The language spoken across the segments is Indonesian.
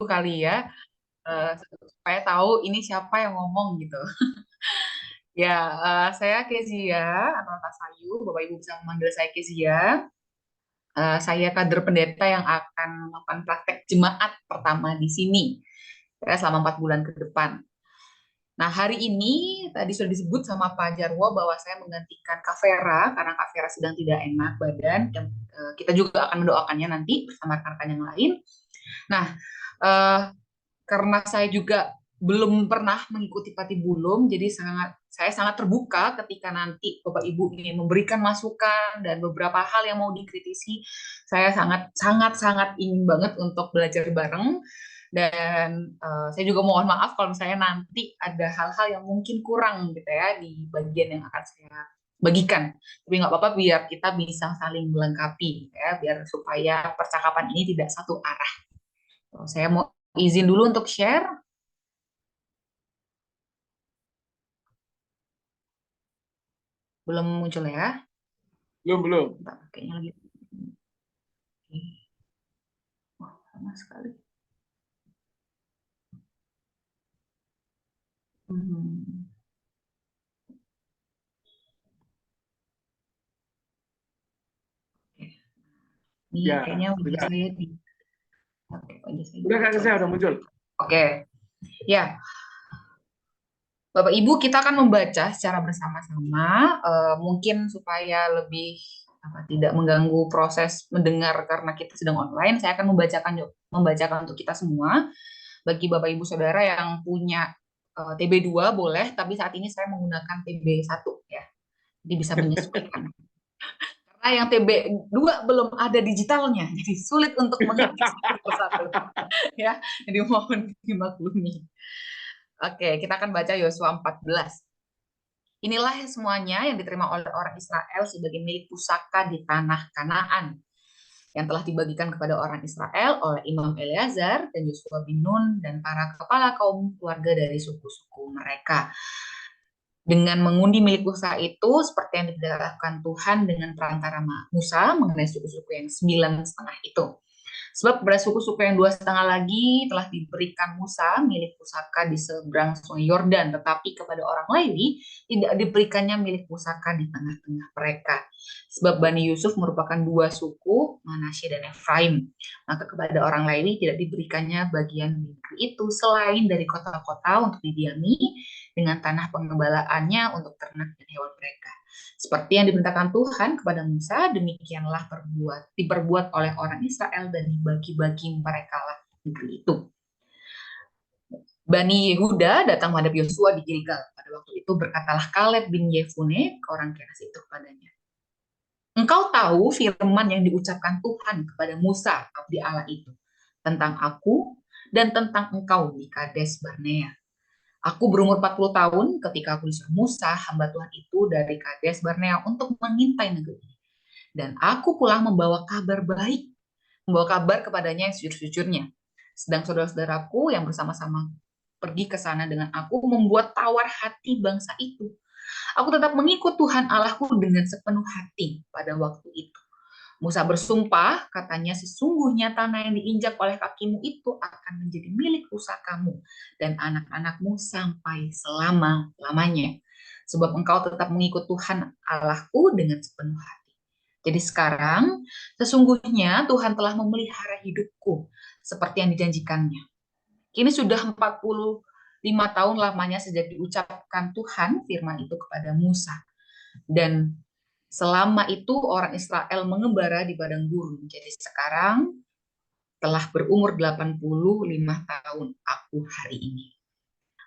kali ya, supaya tahu ini siapa yang ngomong gitu. Ya, saya Kezia atau Kak Sayu, Bapak Ibu bisa memanggil saya Kezia. Saya kader pendeta yang akan melakukan praktek jemaat pertama di sini selama 4 bulan ke depan. Nah, hari ini tadi sudah disebut sama Pak Jarwo bahwa saya menggantikan Kak Vera karena Kak Vera sedang tidak enak badan. Dan, kita juga akan mendoakannya nanti bersama rekan-rekan yang lain. Nah, eh, karena saya juga belum pernah mengikuti Patibulum, jadi saya sangat terbuka ketika nanti Bapak Ibu ingin memberikan masukan dan beberapa hal yang mau dikritisi. Saya sangat sangat sangat ingin banget untuk belajar bareng dan saya juga mohon maaf kalau misalnya nanti ada hal-hal yang mungkin kurang gitu ya di bagian yang akan saya bagikan. Tapi nggak apa-apa biar kita bisa saling melengkapi ya, biar supaya percakapan ini tidak satu arah. Saya mau izin dulu untuk share. Belum muncul ya? Belum, belum. Bentar, kayaknya lagi. Wah, sama sekali. Hmm. Oke. Ini Ya, kayaknya wajah sudah. saya di. Oke, wajah saya Udah, Kak dicoret. Kesha, udah muncul. Oke, ya. Bapak Ibu, kita akan membaca secara bersama-sama, mungkin supaya lebih tidak mengganggu proses mendengar karena kita sedang online. Saya akan membacakan untuk kita semua. Bagi Bapak Ibu Saudara yang punya TB2 boleh, tapi saat ini saya menggunakan TB1 ya. Jadi bisa menyesuaikan. Karena yang TB2 belum ada digitalnya, jadi sulit untuk mengerti satu persatu. Ya, jadi mohon dimaklumi. Oke, kita akan baca Yosua 14. Inilah semuanya yang diterima oleh orang Israel sebagai milik pusaka di tanah Kanaan yang telah dibagikan kepada orang Israel oleh Imam Eleazar dan Yosua bin Nun dan para kepala kaum keluarga dari suku-suku mereka. Dengan mengundi milik usaha itu, seperti yang diberitakan Tuhan dengan perantara Musa mengenai suku-suku yang 9,5 itu. Sebab kepada suku-suku yang 2,5 lagi telah diberikan Musa milik pusaka di seberang sungai Yordan, tetapi kepada orang Lewi tidak diberikannya milik pusaka di tengah-tengah mereka. Sebab Bani Yusuf merupakan dua suku, Manasye dan Efraim. Maka kepada orang Lewi tidak diberikannya bagian negeri itu selain dari kota-kota untuk didiami dengan tanah pengembalaannya untuk ternak dan hewan mereka. Seperti yang diperintahkan Tuhan kepada Musa, demikianlah diperbuat oleh orang Israel dan dibagi-bagi mereka lah negeri itu. Bani Yehuda datang menghadap Yosua di Gilgal. Pada waktu itu berkatalah Kaleb bin Yefune, orang Kenas itu kepadanya. Engkau tahu firman yang diucapkan Tuhan kepada Musa, abdi Allah itu, tentang aku dan tentang engkau di Kades Barnea. Aku berumur 40 tahun ketika aku disuruh Musa, hamba Tuhan itu dari Kades Barnea untuk mengintai negeri ini. Dan aku pulang membawa kabar kepadanya yang sejujur-sejurnya. Sedang saudara-saudaraku yang bersama-sama pergi ke sana dengan aku membuat tawar hati bangsa itu. Aku tetap mengikut Tuhan Allahku dengan sepenuh hati pada waktu itu. Musa bersumpah, katanya sesungguhnya tanah yang diinjak oleh kakimu itu akan menjadi milik pusakamu dan anak-anakmu sampai selama-lamanya. Sebab engkau tetap mengikut Tuhan Allahku dengan sepenuh hati. Jadi sekarang, sesungguhnya Tuhan telah memelihara hidupku seperti yang dijanjikannya. Kini sudah 45 tahun lamanya sejak diucapkan Tuhan firman itu kepada Musa. Dan selama itu orang Israel mengembara di padang gurun. Jadi sekarang telah berumur 85 tahun aku hari ini.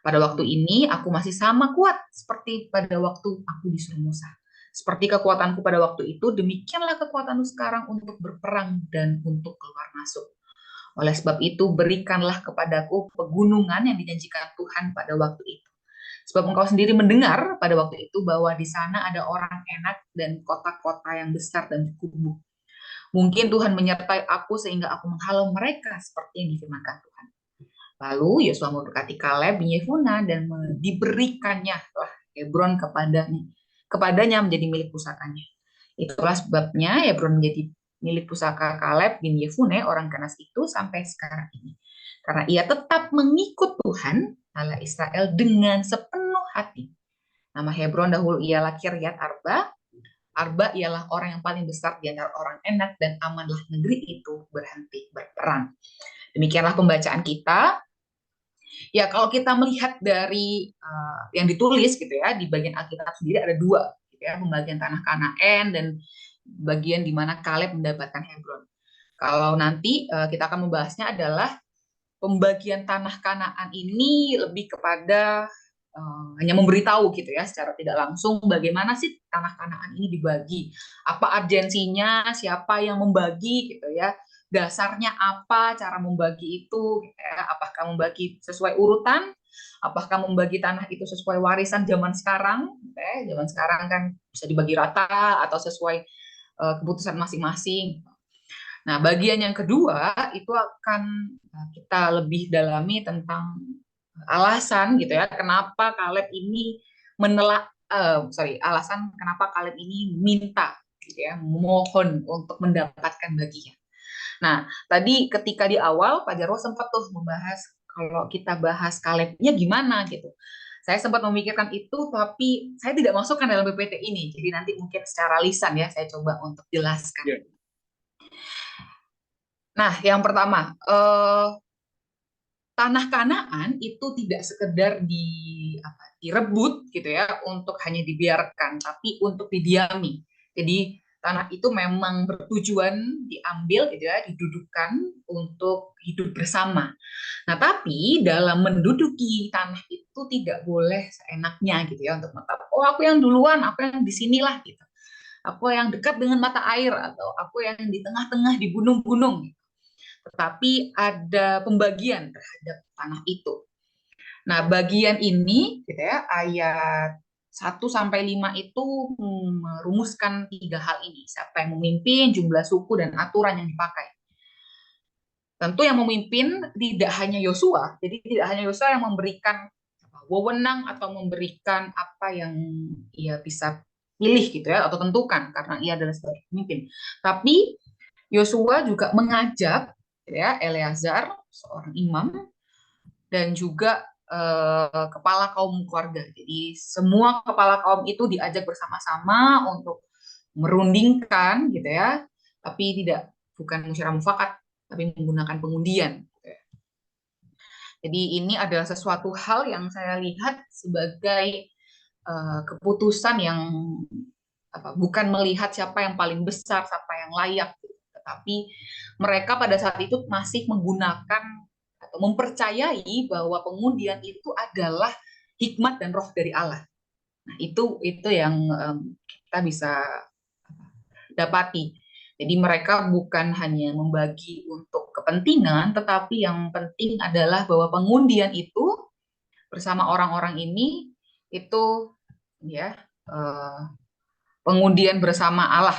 Pada waktu ini aku masih sama kuat seperti pada waktu aku disuruh Musa. Seperti kekuatanku pada waktu itu, demikianlah kekuatanku sekarang untuk berperang dan untuk keluar masuk. Oleh sebab itu, berikanlah kepadaku pegunungan yang dijanjikan Tuhan pada waktu itu. Sebab engkau sendiri mendengar pada waktu itu bahwa di sana ada orang enak dan kota-kota yang besar dan berkubu. Mungkin Tuhan menyertai aku sehingga aku menghalau mereka seperti yang difirmankan Tuhan. Lalu Yosua memberkati Kaleb bin Yefuna dan diberikannya lah Hebron kepadanya menjadi milik pusakanya. Itulah sebabnya Hebron menjadi milik pusaka Kaleb bin Yefune orang Kenas itu sampai sekarang ini. karena ia tetap mengikut Tuhan Allah Israel dengan sepenuh hati. Nama Hebron dahulu ialah Kiryat Arba. Arba ialah orang yang paling besar di antara orang Enak, dan amanlah negeri itu berhenti berperang. Demikianlah pembacaan kita. Ya, kalau kita melihat dari yang ditulis gitu ya, di bagian Alkitab sendiri ada dua, gitu ya, pembagian tanah Kanaan dan bagian di mana Kaleb mendapatkan Hebron. Kalau nanti kita akan membahasnya adalah pembagian tanah Kanaan ini lebih kepada hanya memberitahu gitu ya secara tidak langsung bagaimana sih tanah Kanaan ini dibagi, apa urgensinya, siapa yang membagi gitu ya, dasarnya apa, cara membagi itu gitu ya, apakah membagi sesuai urutan, apakah membagi tanah itu sesuai warisan zaman sekarang gitu ya, zaman sekarang kan bisa dibagi rata atau sesuai keputusan masing-masing. Nah, bagian yang kedua itu akan kita lebih dalami tentang alasan gitu ya, kenapa Kaleb ini menelak, alasan kenapa Kaleb ini minta gitu ya, mohon untuk mendapatkan bagian. Nah, tadi ketika di awal Pak Jarwo sempat tuh membahas kalau kita bahas Kalebnya gimana gitu. Saya sempat memikirkan itu, tapi saya tidak masukkan dalam PPT ini. Jadi nanti mungkin secara lisan ya, saya coba untuk jelaskan. Yeah. Nah, yang pertama, tanah Kanaan itu tidak sekedar direbut gitu ya, untuk hanya dibiarkan, tapi untuk didiami. Jadi tanah itu memang bertujuan diambil gitu ya, didudukan untuk hidup bersama. Nah, tapi dalam menduduki tanah itu tidak boleh seenaknya gitu ya, untuk menetap, oh aku yang duluan, aku yang di sinilah gitu. Aku yang dekat dengan mata air, atau aku yang di tengah-tengah di gunung-gunung. Tetapi ada pembagian terhadap tanah itu. Nah, bagian ini gitu ya, ayat 1-5 itu merumuskan 3 hal ini. Siapa yang memimpin, jumlah suku, dan aturan yang dipakai. Tentu yang memimpin tidak hanya Yosua, jadi tidak hanya Yosua yang memberikan wewenang atau memberikan apa yang ia bisa pilih gitu ya, atau tentukan karena ia adalah sebagai pemimpin. Tapi Yosua juga mengajak ya Eleazar, seorang imam, dan juga kepala kaum keluarga. Jadi semua kepala kaum itu diajak bersama-sama untuk merundingkan gitu ya, tapi bukan musyawarah mufakat, tapi menggunakan pengundian. Gitu ya. Jadi ini adalah sesuatu hal yang saya lihat sebagai keputusan yang bukan melihat siapa yang paling besar, siapa yang layak, tetapi mereka pada saat itu masih menggunakan atau mempercayai bahwa pengundian itu adalah hikmat dan roh dari Allah. Nah, itu yang kita bisa dapati. Jadi mereka bukan hanya membagi untuk kepentingan, tetapi yang penting adalah bahwa pengundian itu bersama orang-orang ini itu ya pengundian bersama Allah,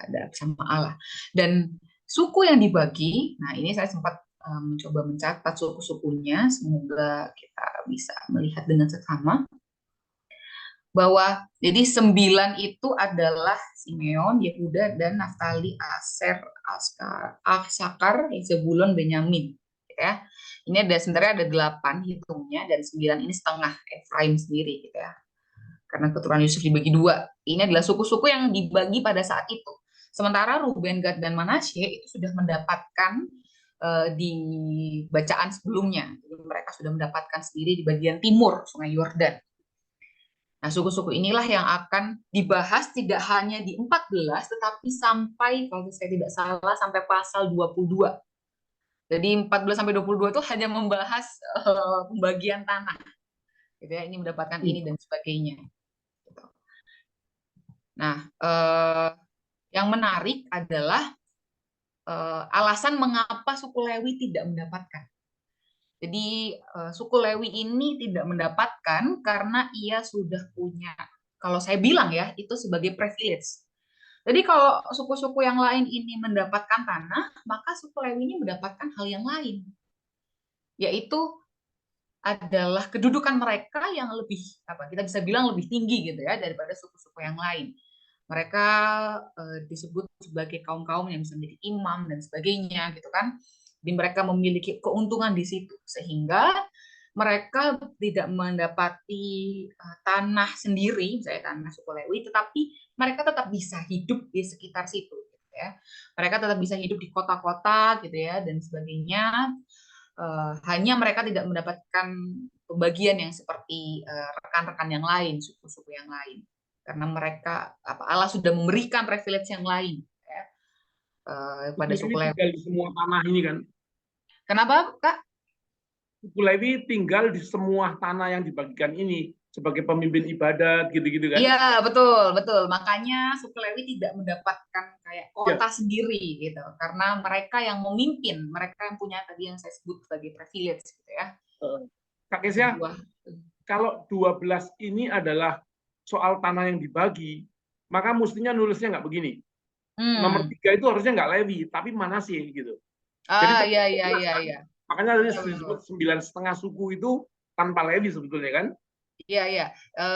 ada bersama Allah. Dan suku yang dibagi, nah ini saya sempat mencoba mencatat suku-sukunya, semoga kita bisa melihat dengan seksama. Bahwa jadi 9 itu adalah Simeon, Yehuda, dan Naftali, Aser, Asakar, Zebulon, Benyamin. Ya. Ini sebenarnya ada 8 hitungnya, dan 9 ini setengah Efraim sendiri gitu ya. Karena keturunan Yusuf dibagi 2. Ini adalah suku-suku yang dibagi pada saat itu. Sementara Ruben, Gad, dan Manasye itu sudah mendapatkan di bacaan sebelumnya. Jadi mereka sudah mendapatkan sendiri di bagian timur Sungai Yordan. Nah, suku-suku inilah yang akan dibahas tidak hanya di 14, tetapi sampai, kalau saya tidak salah, sampai pasal 22. Jadi 14-22 itu hanya membahas pembagian tanah. Gitu ya, ini mendapatkan ini dan sebagainya. Gitu. Nah, yang menarik adalah alasan mengapa suku Lewi tidak mendapatkan. Jadi suku Lewi ini tidak mendapatkan karena ia sudah punya, kalau saya bilang ya, itu sebagai privilege. Jadi kalau suku-suku yang lain ini mendapatkan tanah, maka suku Lewi ini mendapatkan hal yang lain, yaitu adalah kedudukan mereka yang lebih, kita bisa bilang lebih tinggi gitu ya, daripada suku-suku yang lain. Mereka disebut sebagai kaum-kaum yang bisa menjadi imam dan sebagainya gitu kan. Jadi mereka memiliki keuntungan di situ sehingga mereka tidak mendapati tanah sendiri, misalnya tanah suku Lewi, tetapi mereka tetap bisa hidup di sekitar situ, gitu ya. Mereka tetap bisa hidup di kota-kota, gitu ya, dan sebagainya. Hanya mereka tidak mendapatkan pembagian yang seperti rekan-rekan yang lain, suku-suku yang lain, karena mereka Allah sudah memberikan privilege yang lain, ya, pada Suku suku Lewi Lewi. tinggal di semua tanah ini kan. Kenapa, Kak? Suku Lewi tinggal di semua tanah yang dibagikan ini sebagai pemimpin ibadat gitu-gitu kan. Iya, betul, betul. Makanya suku Lewi tidak mendapatkan kayak Ya. kota sendiri gitu, karena mereka yang memimpin, mereka yang punya tadi yang saya sebut sebagai privilege gitu ya. Kak Kesia, Sebuah kalau 12 ini adalah soal tanah yang dibagi, maka mestinya nulisnya nggak begini. Nomor hmm. 3 itu harusnya nggak Lewi, tapi Manasye gitu. Jadi Iya, terlalu iya, jelas iya, kan. iya. Makanya Betul, betul. disebut 9,5 suku itu tanpa Lewi sebetulnya kan. Iya, iya.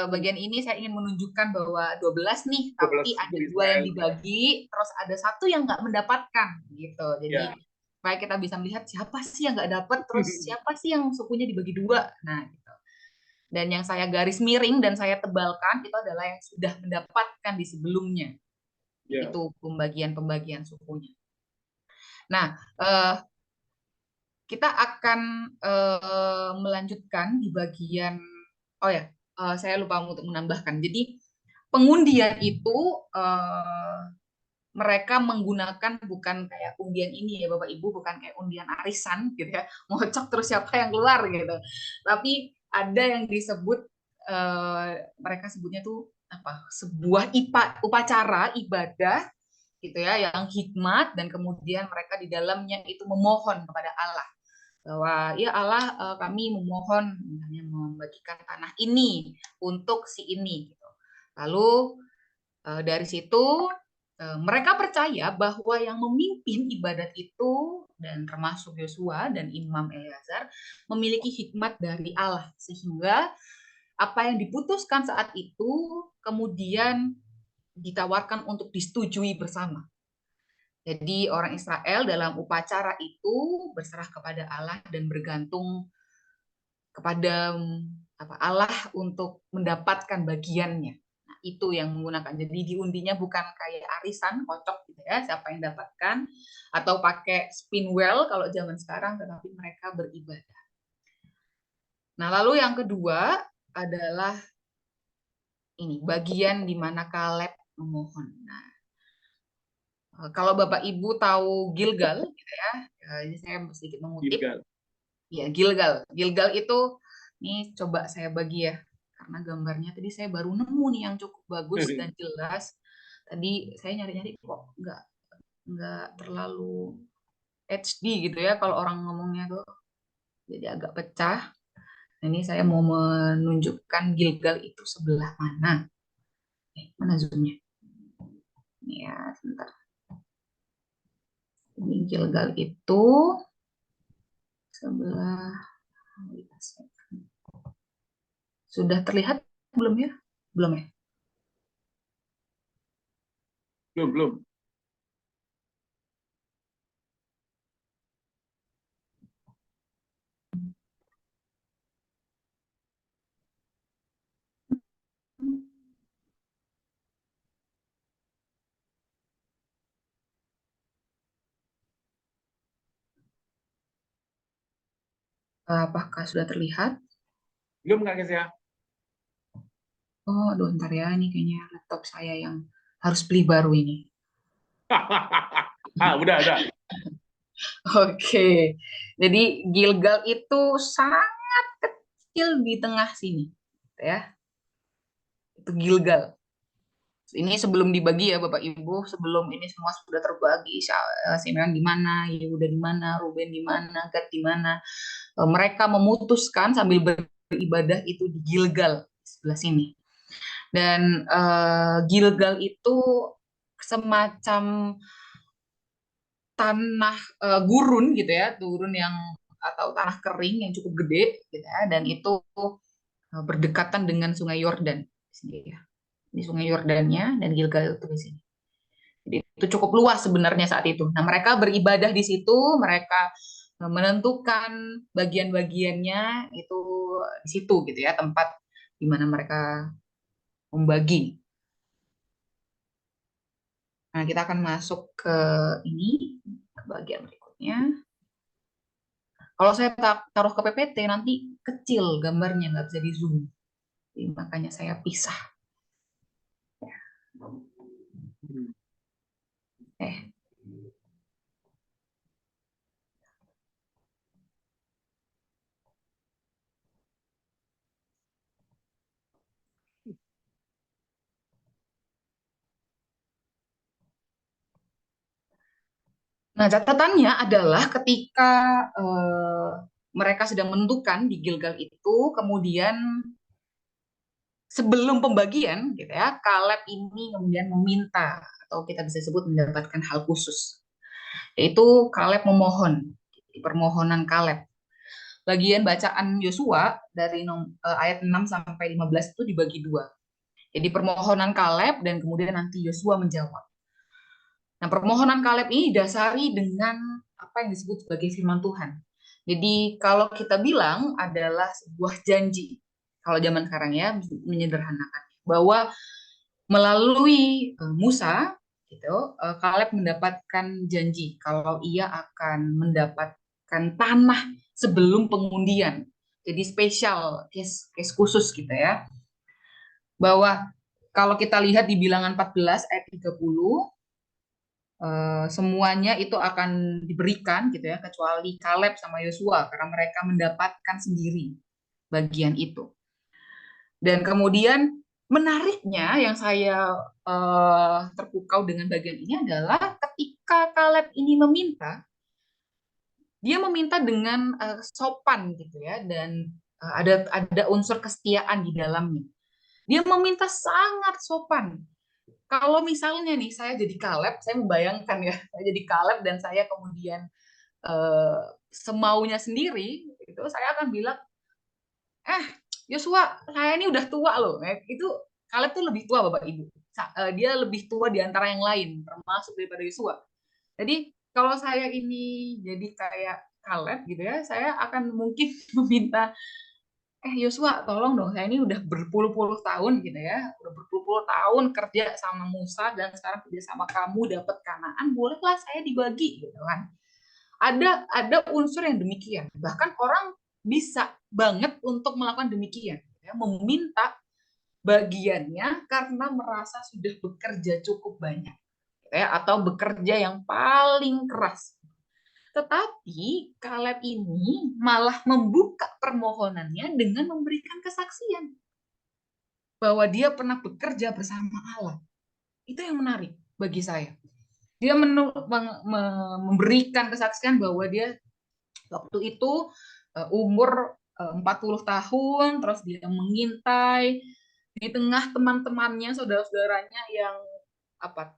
Bagian ini saya ingin menunjukkan bahwa 12 nih, tapi 12 suku ada dua yang Israel. dibagi, terus ada satu yang nggak mendapatkan, gitu. Jadi, Ya. supaya kita bisa melihat siapa sih yang nggak dapat, terus siapa sih yang sukunya dibagi dua. Nah, gitu. Dan yang saya garis miring dan saya tebalkan itu adalah yang sudah mendapatkan di sebelumnya. Ya. Itu pembagian-pembagian sukunya. Nah, eh, kita akan melanjutkan di bagian, oh ya, saya lupa untuk menambahkan. Jadi pengundian itu eh, mereka menggunakan bukan kayak undian ini ya Bapak Ibu, bukan kayak undian arisan gitu ya, ngocok terus siapa yang keluar gitu. Tapi ada yang disebut mereka sebutnya tuh apa? Sebuah upacara ibadah gitu ya, yang hikmat, dan kemudian mereka di dalamnya itu memohon kepada Allah bahwa ya Allah, kami memohon misalnya membagikan tanah ini untuk si ini gitu. Lalu dari situ mereka percaya bahwa yang memimpin ibadat itu dan termasuk Yosua dan Imam Eleazar memiliki hikmat dari Allah sehingga apa yang diputuskan saat itu kemudian ditawarkan untuk disetujui bersama. Jadi orang Israel dalam upacara itu berserah kepada Allah dan bergantung kepada Allah untuk mendapatkan bagiannya. Nah, itu yang menggunakan. Jadi diundinya bukan kayak arisan, kocok gitu ya, siapa yang dapatkan, atau pakai spin wheel kalau zaman sekarang, tetapi mereka beribadah. Nah, lalu yang kedua adalah ini, bagian di mana Kaleb memohon. Nah, kalau Bapak Ibu tahu Gilgal, gitu ya, ini saya sedikit mengutip. Gilgal. Ya, Gilgal. Gilgal itu, ini coba saya bagi ya, karena gambarnya tadi saya baru nemu nih yang cukup bagus dan jelas. Tadi saya nyari-nyari kok nggak terlalu HD gitu ya, kalau orang ngomongnya tuh jadi agak pecah. Ini saya mau menunjukkan Gilgal itu sebelah mana. Mana zoomnya? Ya, sebentar. Ini Gilgal itu sebelah, sudah terlihat belum ya? Belum ya? Belum, belum. Apakah sudah terlihat? Belum Kak Kesia. Oh, aduh, ntar ya. Ini kayaknya laptop saya yang harus beli baru ini. Udah. Oke. Jadi Gilgal itu sangat kecil di tengah sini. Ya, itu Gilgal. Ini sebelum dibagi ya Bapak Ibu, sebelum ini semua sudah terbagi. Simeon di mana, Yehuda di mana, Ruben di mana, Gad di mana. Mereka memutuskan sambil beribadah itu di Gilgal sebelah sini. Dan Gilgal itu semacam tanah gurun gitu ya, gurun yang atau tanah kering yang cukup gede gitu ya, dan itu berdekatan dengan Sungai Yordan sini ya. Di Sungai Yordannya dan Gilgal itu di sini. Jadi itu cukup luas sebenarnya saat itu. Nah, mereka beribadah di situ, mereka menentukan bagian-bagiannya itu di situ gitu ya, tempat di mana mereka membagi. Nah, kita akan masuk ke ini, ke bagian berikutnya. Kalau saya taruh ke PPT nanti kecil gambarnya, nggak bisa di zoom. Jadi, makanya saya pisah. Eh, Nah, catatannya adalah ketika mereka sedang menentukan di Gilgal itu, kemudian sebelum pembagian, gitu ya, Kaleb ini kemudian meminta atau kita bisa sebut mendapatkan hal khusus, yaitu Kaleb memohon, di permohonan Kaleb. Bagian bacaan Yosua dari ayat 6 sampai 15 itu dibagi dua. Jadi permohonan Kaleb dan kemudian nanti Yosua menjawab. Nah, permohonan Kaleb ini didasari dengan apa yang disebut sebagai firman Tuhan. Jadi kalau kita bilang adalah sebuah janji, kalau zaman sekarang ya menyederhanakan, bahwa melalui Musa, gitu, Kaleb mendapatkan janji kalau ia akan mendapatkan tanah sebelum pengundian. Jadi spesial, case khusus gitu ya. Bahwa kalau kita lihat di Bilangan 14 ayat 30, semuanya itu akan diberikan gitu ya, kecuali Kaleb sama Yosua karena mereka mendapatkan sendiri bagian itu. Dan kemudian menariknya yang saya terpukau dengan bagian ini adalah ketika Kaleb ini meminta, dia meminta dengan sopan gitu ya, dan ada unsur kesetiaan di dalamnya. Dia meminta sangat sopan. Kalau misalnya nih saya jadi Kaleb, saya membayangkan ya, saya jadi Kaleb dan saya kemudian semaunya sendiri, itu saya akan bilang, Yosua, saya ini udah tua loh. Itu Kaleb tuh lebih tua Bapak Ibu. Dia lebih tua di antara yang lain, termasuk daripada Yosua. Jadi kalau saya ini jadi kayak Kaleb gitu ya, saya akan mungkin meminta, Yosua, tolong dong, saya ini udah berpuluh-puluh tahun gitu ya, udah berpuluh-puluh tahun kerja sama Musa dan sekarang kerja sama kamu dapat Kanaan, bolehlah saya dibagi gitu kan. Ada unsur yang demikian. Bahkan orang bisa banget untuk melakukan demikian, ya, meminta bagiannya karena merasa sudah bekerja cukup banyak, ya, atau bekerja yang paling keras. Tetapi Kaleb ini malah membuka permohonannya dengan memberikan kesaksian bahwa dia pernah bekerja bersama Allah. Itu yang menarik bagi saya. Dia memberikan kesaksian bahwa dia waktu itu umur 40 tahun, terus dia mengintai di tengah teman-temannya, saudara-saudaranya yang apa,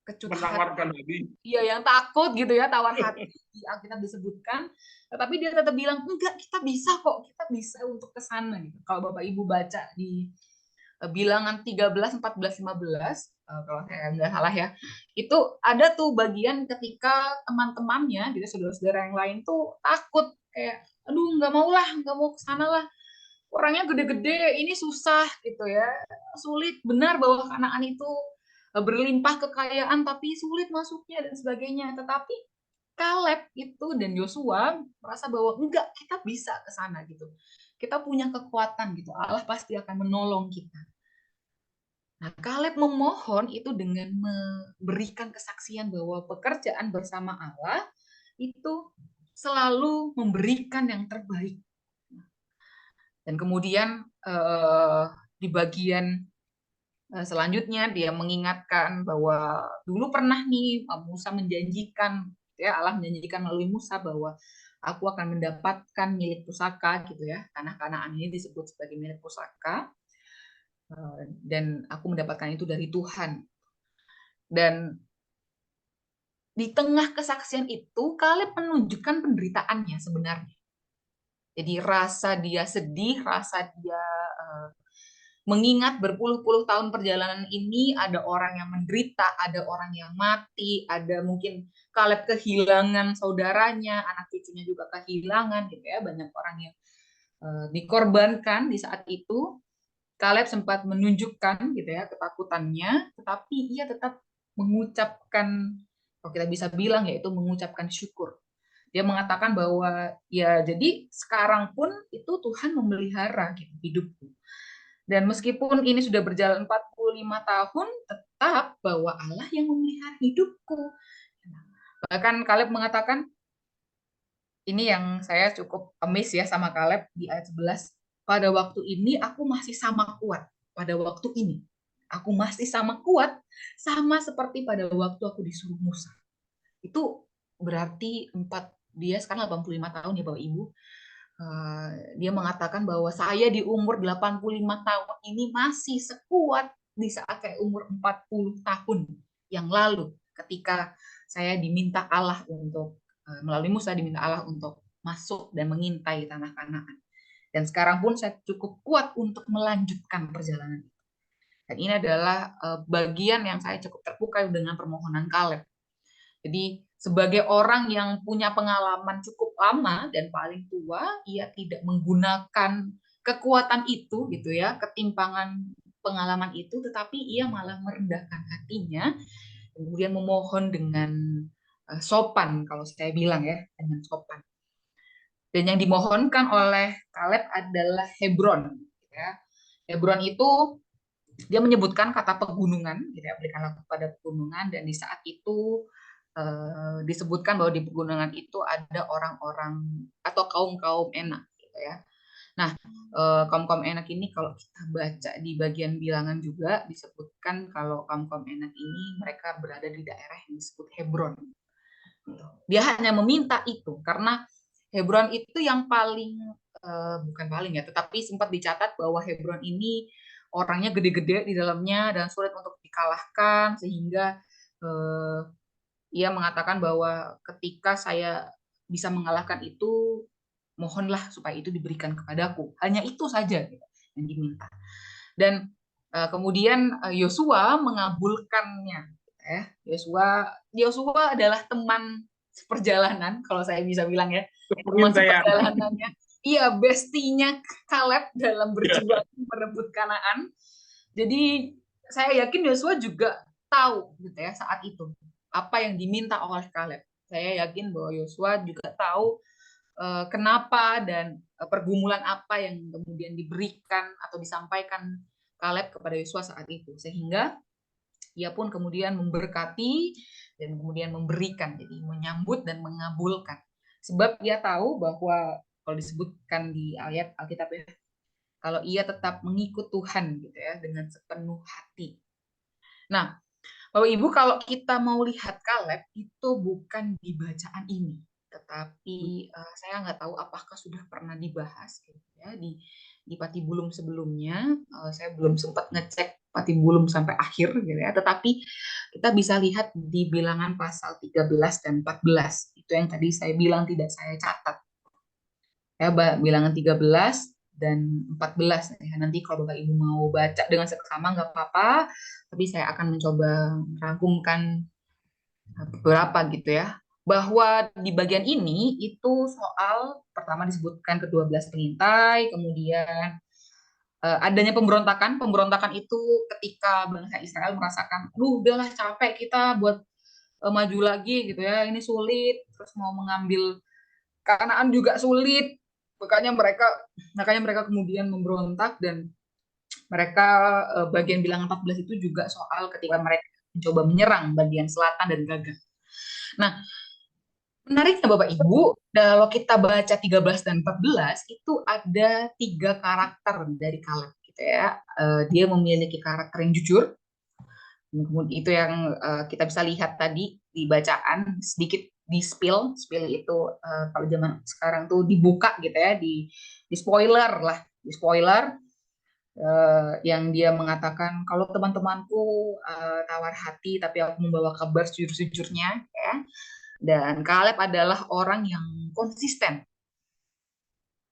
kecut Menawarkan hati, hati. iya, yang takut gitu ya, tawar hati, Alkitab disebutkan, tetapi dia tetap bilang, enggak, kita bisa kok, kita bisa untuk ke sana gitu. Kalau Bapak Ibu baca di Bilangan 13, 14, 15, kalau saya nggak salah ya, itu ada tuh bagian ketika teman-temannya, gitu, saudara-saudara yang lain tuh takut, kayak, aduh nggak mau lah, nggak mau ke sana lah, orangnya gede-gede, ini susah gitu ya, sulit, benar bahwa Kanaan itu berlimpah kekayaan, tapi sulit masuknya dan sebagainya. Tetapi Kaleb itu dan Yosua merasa bahwa enggak, kita bisa ke sana gitu. Kita punya kekuatan gitu. Allah pasti akan menolong kita. Nah, Kaleb memohon itu dengan memberikan kesaksian bahwa pekerjaan bersama Allah itu selalu memberikan yang terbaik. Dan kemudian di bagian selanjutnya dia mengingatkan bahwa dulu pernah nih Musa menjanjikan, ya, Allah menjanjikan melalui Musa bahwa aku akan mendapatkan milik pusaka gitu ya, tanah Kanaan ini disebut sebagai milik pusaka, dan aku mendapatkan itu dari Tuhan. Dan di tengah kesaksian itu Kaleb menunjukkan penderitaannya sebenarnya. Jadi rasa dia sedih, rasa dia mengingat berpuluh-puluh tahun perjalanan ini ada orang yang menderita, ada orang yang mati, ada mungkin Kaleb kehilangan saudaranya, anak cucunya juga kehilangan gitu ya, banyak orang yang dikorbankan di saat itu. Kaleb sempat menunjukkan gitu ya ketakutannya, tetapi ia tetap mengucapkan, kalau kita bisa bilang yaitu mengucapkan syukur. Dia mengatakan bahwa ya jadi sekarang pun itu Tuhan memelihara gitu hidupku. Dan meskipun ini sudah berjalan 45 tahun, tetap bahwa Allah yang memelihara hidupku. Bahkan Kaleb mengatakan, ini yang saya cukup amazed ya sama Kaleb di ayat 11. Pada waktu ini aku masih sama kuat. Pada waktu ini aku masih sama kuat, sama seperti pada waktu aku disuruh Musa. Itu berarti dia sekarang 85 tahun ya Bapak Ibu. Dia mengatakan bahwa saya di umur 85 tahun ini masih sekuat di saat saya umur 40 tahun yang lalu ketika saya diminta Allah untuk melalui Musa diminta Allah untuk masuk dan mengintai tanah Kanaan. Dan sekarang pun saya cukup kuat untuk melanjutkan perjalanan. Dan ini adalah bagian yang saya cukup terpukau dengan permohonan Kaleb. Jadi sebagai orang yang punya pengalaman cukup lama dan paling tua, ia tidak menggunakan kekuatan itu gitu ya, ketimpangan pengalaman itu, tetapi ia malah merendahkan hatinya, kemudian memohon dengan sopan kalau saya bilang ya, dengan sopan. Dan yang dimohonkan oleh Kaleb adalah Hebron. Ya. Hebron itu dia menyebutkan kata pegunungan, gitu ya, berikanlah kepada pegunungan, dan di saat itu disebutkan bahwa di pegunungan itu ada orang-orang atau kaum-kaum enak, gitu ya. Nah, kaum-kaum enak ini kalau kita baca di bagian bilangan juga disebutkan kalau kaum-kaum enak ini mereka berada di daerah yang disebut Hebron. Dia hanya meminta itu karena Hebron itu yang paling bukan paling ya, tetapi sempat dicatat bahwa Hebron ini orangnya gede-gede di dalamnya dan sulit untuk dikalahkan sehingga ia mengatakan bahwa ketika saya bisa mengalahkan itu, mohonlah supaya itu diberikan kepadaku. Hanya itu saja gitu, yang diminta. Dan kemudian Yosua mengabulkannya. Ya, Yosua adalah teman seperjalanan, kalau saya bisa bilang ya, teman Pengintaian. seperjalanannya. Iya, bestinya Kaleb dalam berjuang merebut Kanaan. Jadi saya yakin Yosua juga tahu gitu ya saat itu apa yang diminta oleh Kaleb. Saya yakin bahwa Yosua juga tahu kenapa dan pergumulan apa yang kemudian diberikan atau disampaikan Kaleb kepada Yosua saat itu, sehingga ia pun kemudian memberkati dan kemudian memberikan, jadi menyambut dan mengabulkan. Sebab ia tahu bahwa kalau disebutkan di ayat Alkitab ya, kalau ia tetap mengikut Tuhan gitu ya dengan sepenuh hati. Nah, Bapak Ibu, kalau kita mau lihat Kaleb itu bukan di bacaan ini, tetapi saya nggak tahu apakah sudah pernah dibahas gitu ya di Patibulum sebelumnya. Saya belum sempat ngecek Patibulum sampai akhir gitu ya, tetapi kita bisa lihat di bilangan pasal 13 dan 14. Itu yang tadi saya bilang tidak saya catat. Ya, bilangan 13 dan 14. Ya, nanti kalau Bapak Ibu mau baca dengan seksama nggak apa-apa, tapi saya akan mencoba merangkumkan beberapa gitu ya. Bahwa di bagian ini itu soal pertama disebutkan ke-12 pengintai, kemudian adanya pemberontakan. Pemberontakan itu ketika bangsa Israel merasakan, udahlah capek kita buat maju lagi gitu ya, ini sulit, terus mau mengambil Kanaan juga sulit. Makanya mereka kemudian memberontak dan mereka bagian bilangan 14 itu juga soal ketika mereka mencoba menyerang bagian selatan dan gagal. Nah, menariknya Bapak Ibu, kalau kita baca 13 dan 14 itu ada 3 karakter dari Kaleb gitu ya. Dia memiliki karakter yang jujur. Kemudian itu yang kita bisa lihat tadi di bacaan sedikit di spill itu kalau zaman sekarang tuh dibuka gitu ya, di spoiler lah, di spoiler yang dia mengatakan kalau teman-temanku tawar hati tapi aku membawa kabar sejujur-jujurnya ya. Dan Kaleb adalah orang yang konsisten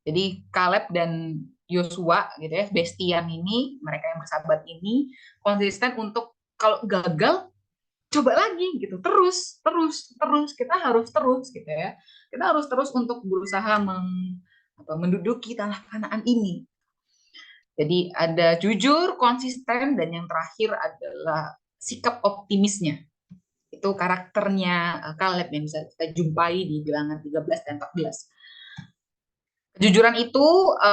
Jadi Kaleb dan Yosua gitu ya, bestian ini, mereka yang bersahabat ini konsisten untuk kalau gagal coba lagi gitu, terus terus terus kita harus terus gitu ya, kita harus terus untuk berusaha menduduki tanah Kanaan ini. Jadi ada jujur, konsisten, dan yang terakhir adalah sikap optimisnya. Itu karakternya Kaleb yang bisa kita jumpai di Bilangan 13 dan 14. Kejujuran itu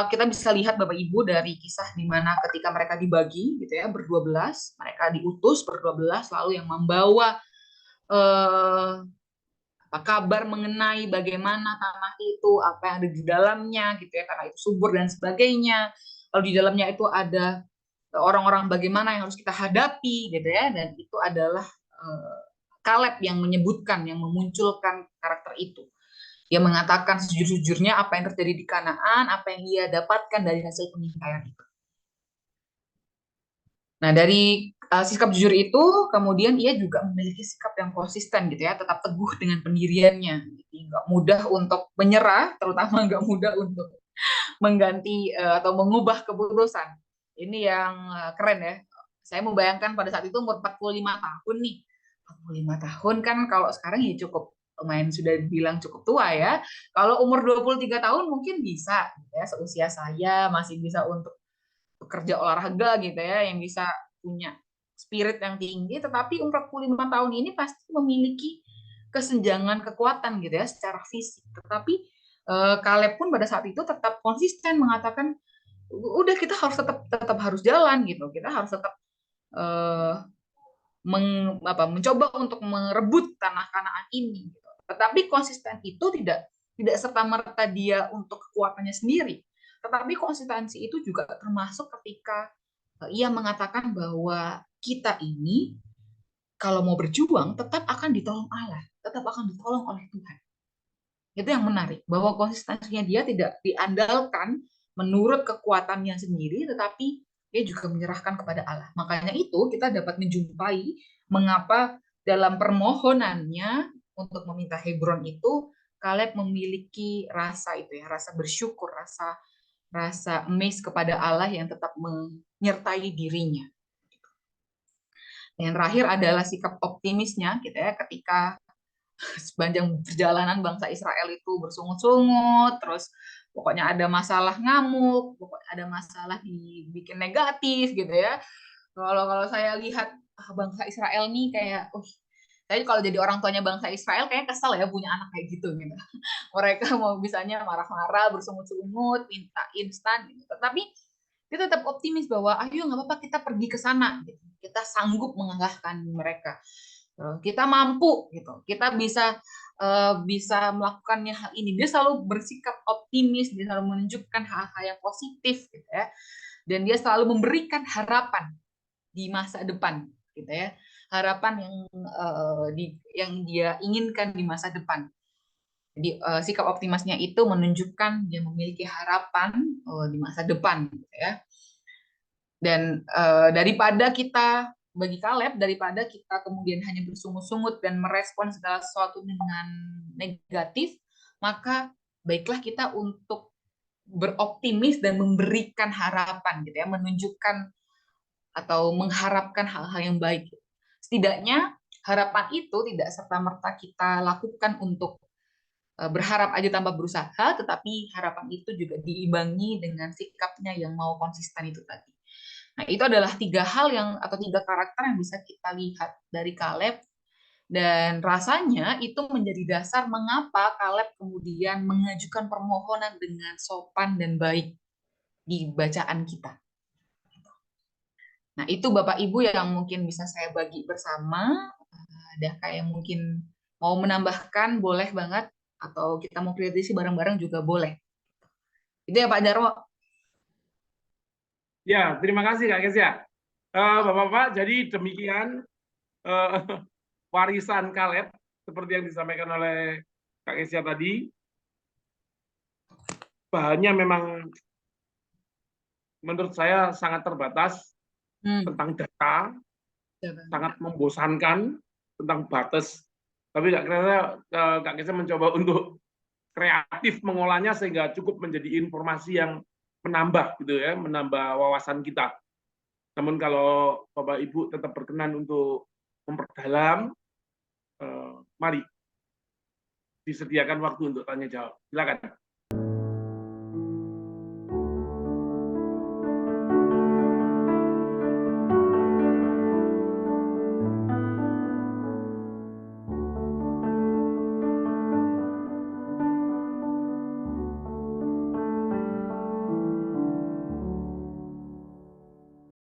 kita bisa lihat Bapak Ibu dari kisah di mana ketika mereka dibagi gitu ya berdua belas, mereka diutus berdua belas lalu yang membawa eh, kabar mengenai bagaimana tanah itu, apa yang ada di dalamnya gitu ya, karena itu subur dan sebagainya. Lalu di dalamnya itu ada orang-orang bagaimana yang harus kita hadapi gitu ya, dan itu adalah Kaleb yang menyebutkan, yang memunculkan karakter itu. Dia mengatakan sejujur-jujurnya apa yang terjadi di Kanaan, apa yang ia dapatkan dari hasil pengintaian itu. Nah, dari sikap jujur itu, kemudian ia juga memiliki sikap yang konsisten gitu ya, tetap teguh dengan pendiriannya. Jadi nggak mudah untuk menyerah, terutama nggak mudah untuk mengganti atau mengubah keputusan. Ini yang keren ya. Saya membayangkan pada saat itu umur 45 tahun nih. 45 tahun kan kalau sekarang ya cukup lumayan sudah bilang cukup tua ya. Kalau umur 23 tahun mungkin bisa gitu ya, seusia saya masih bisa untuk bekerja olahraga gitu ya, yang bisa punya spirit yang tinggi, tetapi umur 45 tahun ini pasti memiliki kesenjangan kekuatan gitu ya secara fisik. Tetapi Kaleb pun pada saat itu tetap konsisten mengatakan udah kita harus tetap tetap harus jalan gitu. Kita harus tetap eh, mencoba untuk merebut tanah Kanaan ini gitu. Tetapi konsisten itu tidak serta merta dia untuk kekuatannya sendiri, tetapi konsistensi itu juga termasuk ketika ia mengatakan bahwa kita ini kalau mau berjuang tetap akan ditolong Allah, tetap akan ditolong oleh Tuhan. Itu yang menarik, bahwa konsistensinya dia tidak diandalkan menurut kekuatannya sendiri, tetapi dia juga menyerahkan kepada Allah. Makanya itu kita dapat menjumpai mengapa dalam permohonannya untuk meminta Hebron itu Kaleb memiliki rasa itu ya, rasa bersyukur, rasa rasa amazed kepada Allah yang tetap menyertai dirinya. Yang terakhir adalah sikap optimisnya gitu ya, ketika sepanjang perjalanan bangsa Israel itu bersungut-sungut, terus pokoknya ada masalah ngamuk, pokoknya ada masalah dibikin negatif gitu ya. Kalau saya lihat bangsa Israel nih kayak, saya kalau jadi orang tuanya bangsa Israel kayak kesel ya punya anak kayak gitu gitu. Mereka mau bisanya marah-marah, bersungut-sungut, minta instan gitu. Tapi dia tetap optimis bahwa ayo nggak apa-apa kita pergi ke sana gitu. Kita sanggup mengalahkan mereka, kita mampu gitu, kita bisa melakukannya hal ini. Dia selalu bersikap optimis, dia selalu menunjukkan hal-hal yang positif gitu ya, dan dia selalu memberikan harapan di masa depan gitu ya, harapan yang dia inginkan di masa depan. Jadi sikap optimisnya itu menunjukkan dia memiliki harapan di masa depan gitu ya. Dan daripada kita bagi Kaleb, daripada kita kemudian hanya bersungut-sungut dan merespon segala sesuatu dengan negatif, maka baiklah kita untuk beroptimis dan memberikan harapan gitu ya, menunjukkan atau mengharapkan hal-hal yang baik. Setidaknya harapan itu tidak serta-merta kita lakukan untuk berharap aja tanpa berusaha, tetapi harapan itu juga diimbangi dengan sikapnya yang mau konsisten itu tadi. Nah, itu adalah tiga hal yang atau tiga karakter yang bisa kita lihat dari Kaleb, dan rasanya itu menjadi dasar mengapa Kaleb kemudian mengajukan permohonan dengan sopan dan baik di bacaan kita. Nah, itu Bapak Ibu yang mungkin bisa saya bagi bersama. Ada kayak mungkin mau menambahkan boleh banget, atau kita mau kritisi bareng-bareng juga boleh. Itu ya Pak Jarwo. Ya, terima kasih Kak Kesia. Bapak-bapak, jadi demikian warisan Kaleb seperti yang disampaikan oleh Kak Kesia tadi. Bahannya memang menurut saya sangat terbatas tentang data, sangat membosankan tentang batas. Tapi Kak Kesia mencoba untuk kreatif mengolahnya sehingga cukup menjadi informasi yang menambah gitu ya, menambah wawasan kita. Namun kalau Bapak Ibu tetap berkenan untuk memperdalam, mari disediakan waktu untuk tanya jawab. Silakan.